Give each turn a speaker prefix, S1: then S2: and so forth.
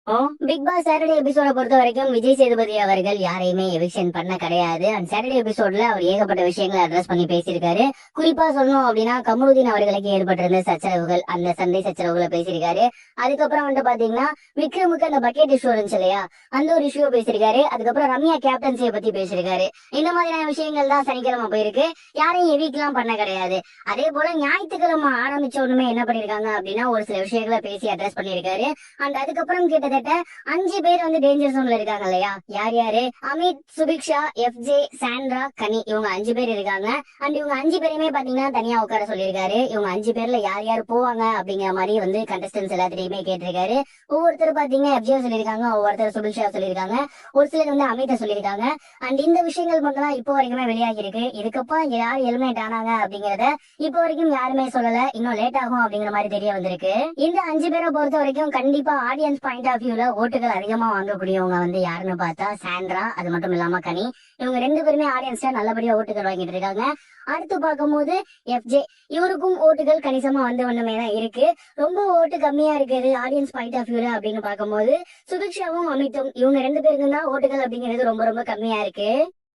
S1: Big pass Saturday எபிசோட பொறுத்த வரைக்கும் விஜய் சேதுபதி அவர்கள் யாரையுமே எவிக்ஷன் பண்ண கிடையாது. அண்ட் சாட்டர்டே எபிசோட்ல அவர் ஏகப்பட்ட விஷயங்களை அட்ரஸ் பண்ணி பேசியிருக்காரு. குறிப்பா சொல்லணும் அப்படின்னா கமருதீன் அவர்களுக்கு ஏற்பட்டிருந்த சச்சரவுகள், அந்த சண்டை சச்சரவுகளை பேசியிருக்காரு. அதுக்கப்புறம் வந்து பாத்தீங்கன்னா விக்ரமுக்கு அந்த பக்கெட் இஷ்யூ இருந்துச்சு இல்லையா, அந்த ஒரு இஷ்யூ பேசியிருக்காரு. அதுக்கப்புறம் ரம்யா கேப்டன்சியை பத்தி பேசியிருக்காரு. இந்த மாதிரியான விஷயங்கள் தான் சனிக்கிழமை போயிருக்கு. யாரையும் எவிக்லாம் பண்ண கிடையாது. அதே போல ஞாயிற்றுக்கிழமை ஆரம்பிச்ச உடனே என்ன பண்ணிருக்காங்க அப்படின்னா ஒரு சில விஷயங்களை பேசி அட்ரஸ் பண்ணியிருக்காரு. அண்ட் அதுக்கப்புறம் கிட்டத்தட்ட 5 பேர் வந்து டேஞ்சர் ஜோன்ல இருக்காங்க இல்லையா. யார் யாரு? அமித், சுபிக்ஷா, எஃப்ஜே, சாண்ட்ரா, கனி, இவங்க 5 பேர் இருக்காங்க. அண்ட் இவங்க 5 பேருமே பாத்தீங்கன்னா தனியா உட்கார சொல்லியிருக்காரு. இவங்க 5 பேர்ல யார் யார் போவாங்க அப்படிங்கிற மாதிரி வந்து கண்டஸ்டன்ஸ் எல்லாத்திலையுமே கேட்டிருக்காரு. ஒவ்வொருத்தர் பாத்தீங்கன்னா எஃப்ஜே சொல்லியிருக்காங்க, ஒவ்வொருத்தர் சுபிக்ஷா சொல்லியிருக்காங்க, ஒரு சிலர் வந்து அமித சொல்லியிருக்காங்க. அண்ட் இந்த விஷயங்கள் மட்டும் தான் இப்போ வரைக்குமே வெளியாகி இருக்கு. இதுக்கப்புறம் யார் எலிமினேட் ஆனாங்க அப்படிங்கறத இப்போ வரைக்கும் யாருமே சொல்லல. இன்னும் லேட் ஆகும் அப்படிங்கிற மாதிரி தெரிய வந்திருக்கு. இந்த 5 பேரை பொறுத்த வரைக்கும் கண்டிப்பா ஆடியன்ஸ் பாயிண்ட் ஆஃப் வியூல ஓட்டுகள் அதிகமா வாங்கக்கூடியவங்க வந்து யாருன்னு பார்த்தா சாண்ட்ரா, அது மட்டும் இல்லாம கனி. இவங்க 2 பேருமே ஆடியன்ஸ்ல நல்லபடியா ஓட்டுகள் வாங்கிட்டு இருக்காங்க. அடுத்து பார்க்கும்போது எஃப்ஜே, இவருக்கும் ஓட்டுகள் கணிசமா வந்த வண்ணமே தான் இருக்கு. ரொம்ப ஓட்டு கம்மியா இருக்குது ஆடியன்ஸ் பாயிண்ட் ஆஃப் வியூல அப்படின்னு பார்க்கும்போது சுபிக்ஷாவும் அமித்தும், இவங்க 2 பேருக்கும் தான் ஓட்டுகள் அப்படிங்கிறது ரொம்ப ரொம்ப கம்மியா இருக்கு.